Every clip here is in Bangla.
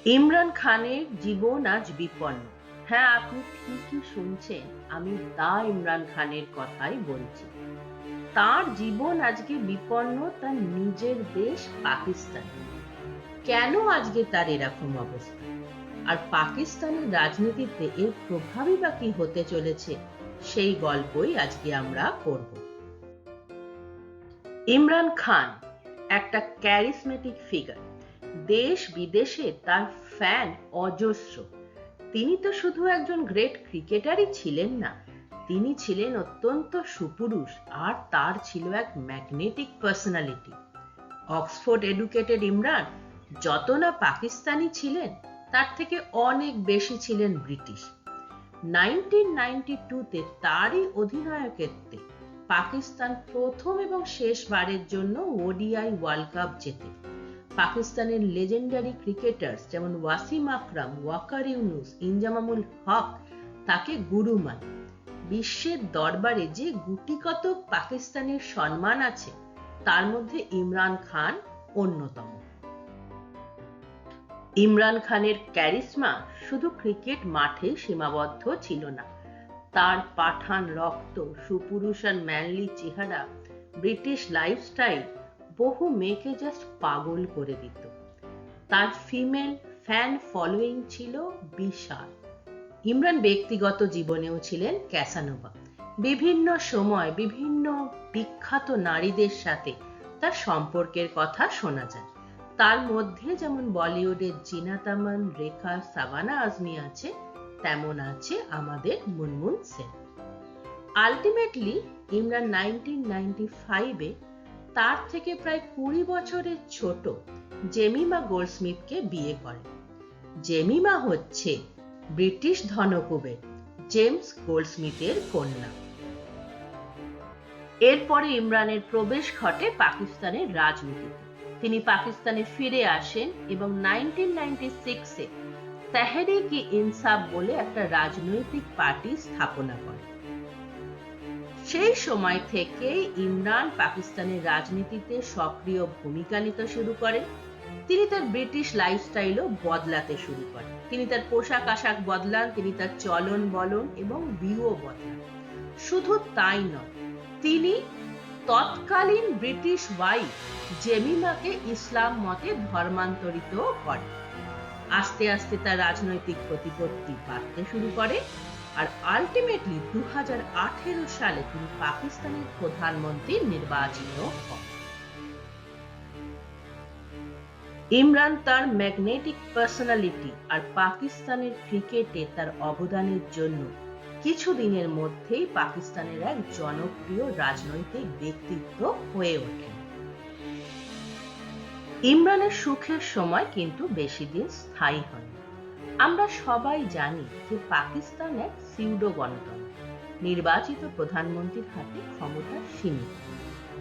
ইমরান খানের জীবন আজ বিপন্ন। হ্যাঁ, আপনি ঠিকই শুনছেন। আমি দা ইমরান খানের কথাই বলছি। তার জীবন আজকে বিপন্ন তার নিজের দেশ পাকিস্তান। কেন আজকে তার এরকম অবস্থা? আর পাকিস্তানের রাজনীতিতে এর প্রভাবই বা কি হতে চলেছে, সেই গল্পই আজকে আমরা করব। ইমরান খান একটা ক্যারিসমেটিক ফিগার। দেশ বিদেশে তার ফ্যান অজস্র। তিনি তো শুধু একজন গ্রেট ক্রিকেটারই ছিলেন না, তিনি ছিলেন অত্যন্ত সুপুরুষ, আর তার ছিল এক magnetic personality. Oxford educated Imran যত না পাকিস্তানি ছিলেন, তার থেকে অনেক বেশি ছিলেন ব্রিটিশ। 1992-তে তারই অধিনায়কত্বে পাকিস্তান প্রথম এবং শেষবারের জন্য ওডিআই ওয়ার্ল্ড কাপ জেতে। পাকিস্তানের লেজেন্ডারি ক্রিকেটার্স যেমন ওয়াসিম আকরাম, ওয়াকার ইউনুস, ইনজামামুল হক তাকে গুরু মানে। বিশ্বের দরবারে যে গুটিকত পাকিস্তানের সম্মান আছে, তার মধ্যে ইমরান খান অন্যতম। ইমরান খানের ক্যারিসমা শুধু ক্রিকেট মাঠে সীমাবদ্ধ ছিল না। তার পাঠান রক্ত, সুপুরুষ আর ম্যানলি চেহারা, ব্রিটিশ লাইফস্টাইল বহু মেয়েকে জাস্ট পাগল করে দিত। তার ফিমেল ফ্যান ফলোয়িং ছিল বিশাল। ইমরান ব্যক্তিগত জীবনেও ছিলেন ক্যাসানোভা। বিভিন্ন সময় বিভিন্ন বিখ্যাত নারীদের সাথে তার সম্পর্কের কথা শোনা যায়। তার মধ্যে যেমন বলিউডের জিনাত আমান, রেখা, সাভানা আজমি আছে, তেমন আছে আমাদের মুনমুন সেন। আলটিমেটলি ইমরান 1995-এ তার থেকে প্রায় 20 বছরের ছোট জেমিমা গোল্ডস্মিথকে বিয়ে করেন। জেমিমা হচ্ছে ব্রিটিশ ধনকুবের জেমস গোল্ডস্মিথের কন্যা। এরপরে ইমরানের প্রবেশ ঘটে পাকিস্তানের রাজনীতিতে। তিনি পাকিস্তানে ফিরে আসেন এবং 1996-এ তেহরিক-ই-ইনসাফ বলে একটা রাজনৈতিক পার্টি স্থাপনা করেন। সেই সময় থেকেই ইমরান পাকিস্তানের রাজনীতিতে সক্রিয় ভূমিকা নিতে শুরু করেন। তিনি তার ব্রিটিশ লাইফস্টাইলও বদলাতে শুরু করেন। তিনি তার পোশাক আশাক বদলান, তিনি তার চলন বলন এবং ভিউও বদলান। শুধু তাই নয়, তিনি তৎকালীন ব্রিটিশ ওয়াইফ জেমিমাকে ইসলাম মতে ধর্মান্তরিত করেন। আস্তে আস্তে তার রাজনৈতিক প্রতিপত্তি বাড়তে শুরু করে, আর আলটিমেটলি 2018 সালে তিনি পাকিস্তানের প্রধানমন্ত্রী নির্বাচিত হন। ইমরান তার ম্যাগনেটিক পার্সোনালিটি আর পাকিস্তানের ক্রিকেটে তার অবদানের জন্য কিছুদিনের মধ্যেই পাকিস্তানের এক জনপ্রিয় রাজনৈতিক ব্যক্তিত্ব হয়ে ওঠেন। ইমরানের সুখের সময় কিন্তু বেশি দিন স্থায়ী হয়নি। আমরা সবাই জানি যে পাকিস্তান এক সিউডো গণতন্ত্র। নির্বাচিত প্রধানমন্ত্রীর হাতে ক্ষমতা সীমিত।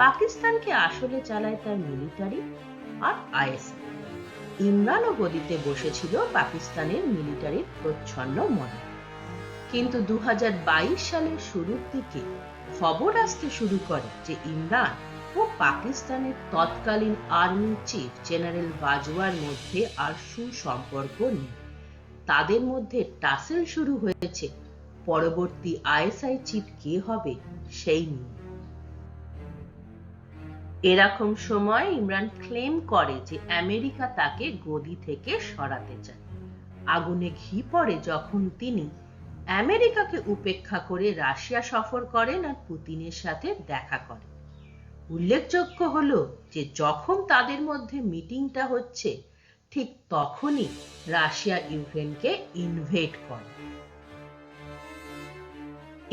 পাকিস্তানকে আসলে চালায় তার মিলিটারি আর আইএসআই। ইমরানও গদিতে বসেছিল পাকিস্তানের মিলিটারির প্রচ্ছন্ন মডেল। কিন্তু 2022 সালের শুরুর দিকে খবর আসতে শুরু করে যে ইমরান ও পাকিস্তানের তৎকালীন আর্মি চিফ জেনারেল বাজওয়ার মধ্যে আর সুসম্পর্ক নেই। তাদের মধ্যে টাসেল শুরু হয়েছে পরবর্তী আইএসআই চিফ কে হবে সেই নিয়ে। এরকম সময় ইমরান ক্লেম করে যে আমেরিকা তাকে গদি থেকে সরাতে চায়। আগুনে ঘি পড়ে যখন তিনি আমেরিকাকে উপেক্ষা করে রাশিয়া সফর করেন আর পুতিনের সাথে দেখা করেন। উল্লেখযোগ্য হলো যে যখন তাদের মধ্যে মিটিংটা হচ্ছে, ঠিক তখনই রাশিয়া ইউক্রেনকে ইনভেড করে।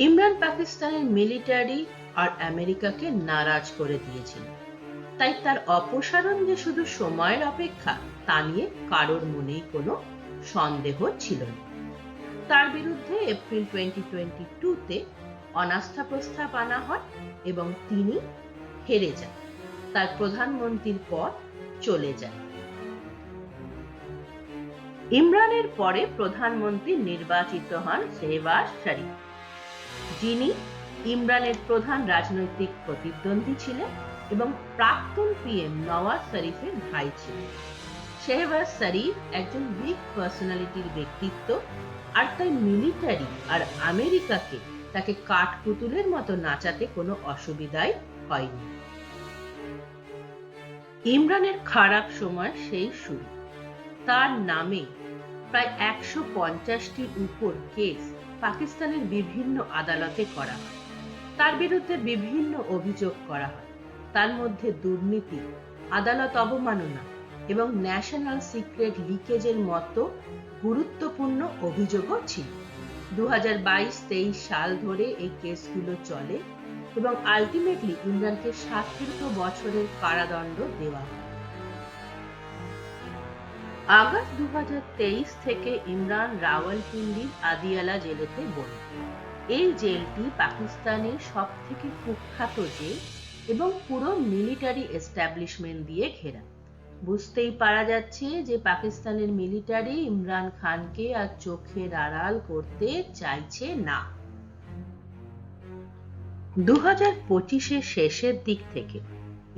ইমরান পাকিস্তানের মিলিটারি আর আমেরিকাকে নারাজ করে দিয়েছিল, তাই তার অপসারণ যে শুধু সময়ের অপেক্ষা তা নিয়ে কারোর মনেই কোনো সন্দেহ ছিল না। তার বিরুদ্ধে এপ্রিল 2022-তে অনাস্থা প্রস্তাব আনা হয় এবং তিনি হেরে যান। তার প্রধানমন্ত্রীর পদ চলে যায়। ইমরানের পরে প্রধানমন্ত্রী নির্বাচিত হন শেহবাজ শরীফ, যিনি ইমরানের প্রধান রাজনৈতিক প্রতিদ্বন্দ্বী ছিলেন এবং প্রাক্তন পিএম নওয়াজ শরীফের ভাই ছিলেন। শেহবাজ শরীফ একজন বিগ পার্সোনালিটির ব্যক্তিত্ব, আর তাই মিলিটারি আর আমেরিকাকে তাকে কাঠপুতুলের মতো নাচাতে কোনো অসুবিধাই হয়নি। ইমরানের খারাপ সময় সেই শুরু। তার নামে প্রায় 150টির উপর কেস পাকিস্তানের বিভিন্ন আদালতে করা হয়। তার বিরুদ্ধে বিভিন্ন অভিযোগ করা হয়। তার মধ্যে দুর্নীতি, আদালত অবমাননা এবং ন্যাশনাল সিক্রেট লিকেজের মতো গুরুত্বপূর্ণ অভিযোগও ছিল। 2022-23 সাল ধরে এই কেসগুলো চলে এবং আলটিমেটলি ইমরানকে 17 বছরের কারাদণ্ড দেওয়া হয়। আগস্ট 2023 থেকে ইমরান রাওয়ালপিন্ডির আদিয়ালা জেলেতে বন্দী। এই জেলটি পাকিস্তানের সবথেকে কুখ্যাত জেল এবং পুরো মিলিটারি এস্টাবলিশমেন্ট দিয়ে ঘেরা। বুঝতেই পারা যাচ্ছে যে পাকিস্তানের মিলিটারি ইমরান খানকে আর চোখের আড়াল করতে চাইছে না। 2025-এর শেষের দিক থেকে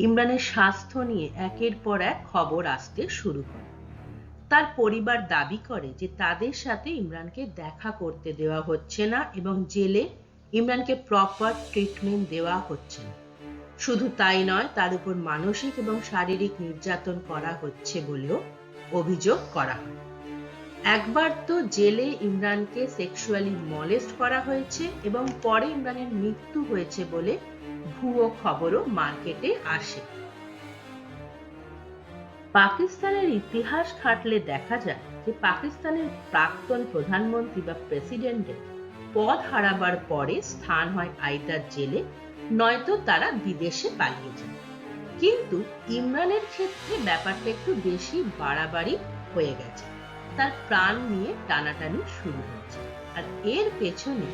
ইমরানের স্বাস্থ্য নিয়ে একের পর এক খবর আসতে শুরু করে। তার পরিবার দাবি করে যে তাদের সাথে ইমরানকে দেখা করতে দেওয়া হচ্ছে না এবং জেলে ইমরানকে প্রপার ট্রিটমেন্ট দেওয়া হচ্ছে না। শুধু তাই নয়, তার উপর মানসিক এবং শারীরিক নির্যাতন করা হচ্ছে বলেও অভিযোগ করা হয়। একবার তো জেলে ইমরানকে সেক্সুয়ালি মলেস্ট করা হয়েছে এবং পরে ইমরানের মৃত্যু হয়েছে বলে ভুয়ো খবরও মার্কেটে আসে। পাকিস্তানের ইতিহাস ঘাঁটলে দেখা যায় যে পাকিস্তানের প্রাক্তন প্রধানমন্ত্রী বা প্রেসিডেন্টের পদ হারাবার পরে স্থান হয় আইদার জেলে, নয়তো তারা বিদেশে পালিয়ে যায়। কিন্তু ইমরানের ক্ষেত্রে ব্যাপারটা একটু বেশি বাড়াবাড়ি হয়ে গেছে। তার প্রাণ নিয়ে টানাটানি শুরু হয়েছে, আর এর পেছনে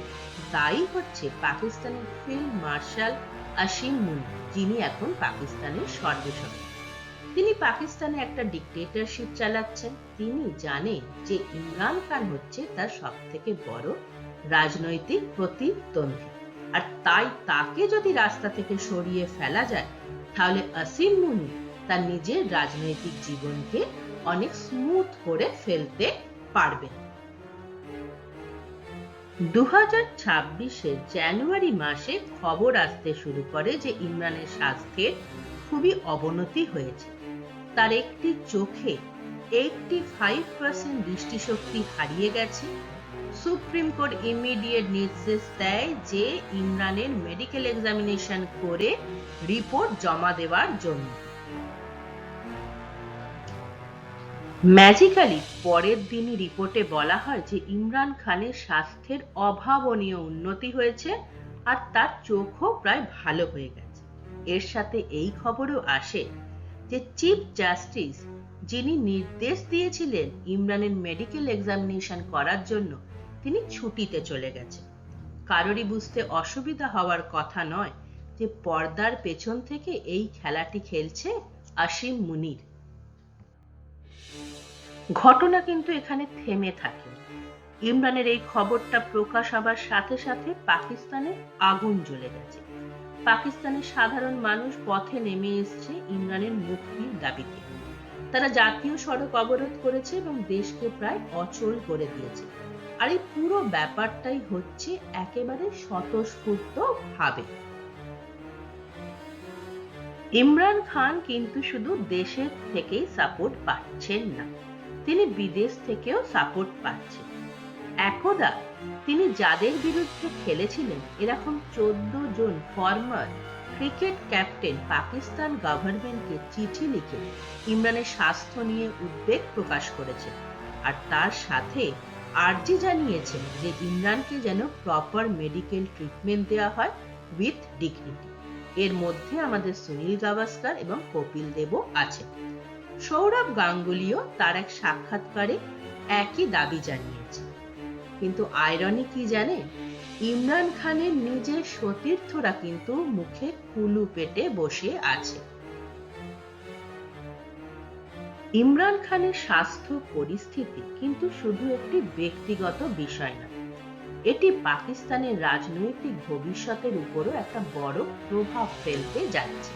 দায়ী হচ্ছে পাকিস্তানের ফিল্ড মার্শাল আসিম মুনি, যিনি এখন পাকিস্তানের সর্বেসর্বা। তিনি পাকিস্তানে একটা ডিক্টেটরশিপ চালাচ্ছেন। তিনি জানেন যে ইমরান খান হচ্ছে তার সবথেকে বড় রাজনৈতিক প্রতিদ্বন্দ্বী, আর তাই তাকে যদি রাস্তা থেকে সরিয়ে ফেলা যায় তাহলে আসিম মুনি তার নিজের রাজনৈতিক জীবনকে অনেক স্মুথ করে ফেলতে পারবেন। 2026-এর জানুয়ারি মাসে খবর আসতে শুরু করে যে ইমরানের স্বাস্থ্যের খুবই অবনতি হয়েছে। তার একটি চোখে 85% দৃষ্টিশক্তি হারিয়ে গেছে। সুপ্রিম কোর্ট ইমিডিয়েট নির্দেশ দেয় যে ইমরানের মেডিকেল এক্সামিনেশন করে রিপোর্ট জমা দেওয়ার জন্য। ম্যাজিক্যালি পরের দিনই রিপোর্টে বলা হয় যে ইমরান খানের স্বাস্থ্যের অভাবনীয় উন্নতি হয়েছে আর তার চোখও প্রায় ভালো হয়ে গেছে। এর সাথে এই খবরও আসে যে চিফ জাস্টিস, যিনি নির্দেশ দিয়েছিলেন ইমরানের মেডিকেল এক্সামিনেশন করার জন্য, তিনি ছুটিতে চলে গেছেন। কারোরই বুঝতে অসুবিধা হওয়ার কথা নয় যে পর্দার পেছন থেকে এই খেলাটি খেলছে আসিম মুনির। ঘটনা কিন্তু এখানে থেমে থাকে। ইমরানের এই খবরটা প্রকাশ হবার সাথে সাথে পাকিস্তানে আগুন জ্বলে গেছে। পাকিস্তানের সাধারণ মানুষ পথে নেমে এসছে ইমরানের মুক্তির দাবিতে। তারা জাতীয় সড়ক অবরোধ করেছে এবং দেশকে প্রায় অচল করে দিয়েছে। আর এই পুরো ব্যাপারটাই হচ্ছে একেবারে স্বতঃস্ফূর্ত ভাবে। ইমরান খান কিন্তু শুধু দেশের থেকেই সাপোর্ট পাচ্ছেন না, তিনি বিদেশ থেকেও সাপোর্ট পাচ্ছেন। একদা তিনি যাদের বিরুদ্ধে খেলেছিলেন, এরকম 14 জন ফরমার ক্রিকেট ক্যাপ্টেন পাকিস্তান গভর্নমেন্টকে চিঠি লিখে ইমরানের স্বাস্থ্য নিয়ে উদ্বেগ প্রকাশ করেছেন, আর তার সাথে আর্জি জানিয়েছেন যে ইমরানকে যেন প্রপার মেডিকেল ট্রিটমেন্ট দেওয়া হয় উইথ ডিগনিটি। এর মধ্যে আমাদের সুনীল গাভাস্কার এবং কপিল দেবও আছেন। সৌরভ গাঙ্গুলিও তার এক সাক্ষাৎকারে একই দাবি জানিয়েছে। কিন্তু আইরনি কি জানে, ইমরান খানের নিজের সতীর্থরা কিন্তু মুখে কুলু পেটে বসে আছে। ইমরান খানের স্বাস্থ্য পরিস্থিতি কিন্তু শুধু একটি ব্যক্তিগত বিষয় না, এটি পাকিস্তানের রাজনৈতিক ভবিষ্যতের উপরও একটা বড় প্রভাব ফেলতে যাচ্ছে।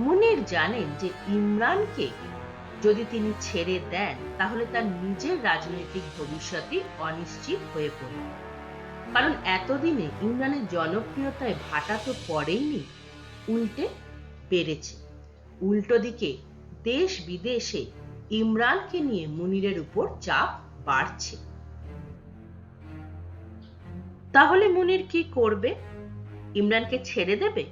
মুনির জানেন যে ইমরানকে যদি তিনি ছেড়ে দেন তাহলে তার নিজের রাজনৈতিক ভবিষ্যৎই অনিশ্চিত হয়ে পড়বে। কারণ এতদিনে ইমরানের জনপ্রিয়তায় ভাটা তো পড়েইনি, উল্টে বেড়েছে। উল্টো দিকে দেশ বিদেশে ইমরানকে নিয়ে মুনিরের উপর চাপ বাড়ছে। তাহলে মুনির কি করবে? ইমরানকে ছেড়ে দেবে?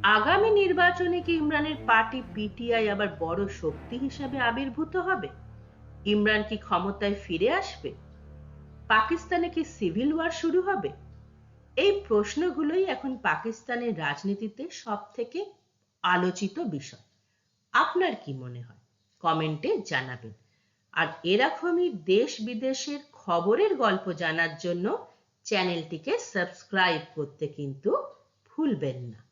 আগামী নির্বাচনে কি ইমরানের পার্টি পিটিআই আবার বড় শক্তি হিসাবে আবির্ভূত হবে? ইমরান কি ক্ষমতায় ফিরে আসবে? পাকিস্তানে কি সিভিল ওয়ার শুরু হবে? এই প্রশ্নগুলোই এখন পাকিস্তানের রাজনীতিতে সবথেকে আলোচিত বিষয়। আপনার কি মনে হয়? কমেন্টে জানাবেন। আর এরকমই দেশ বিদেশের খবরের গল্প জানার জন্য চ্যানেলটিকে সাবস্ক্রাইব করতে কিন্তু ভুলবেন না।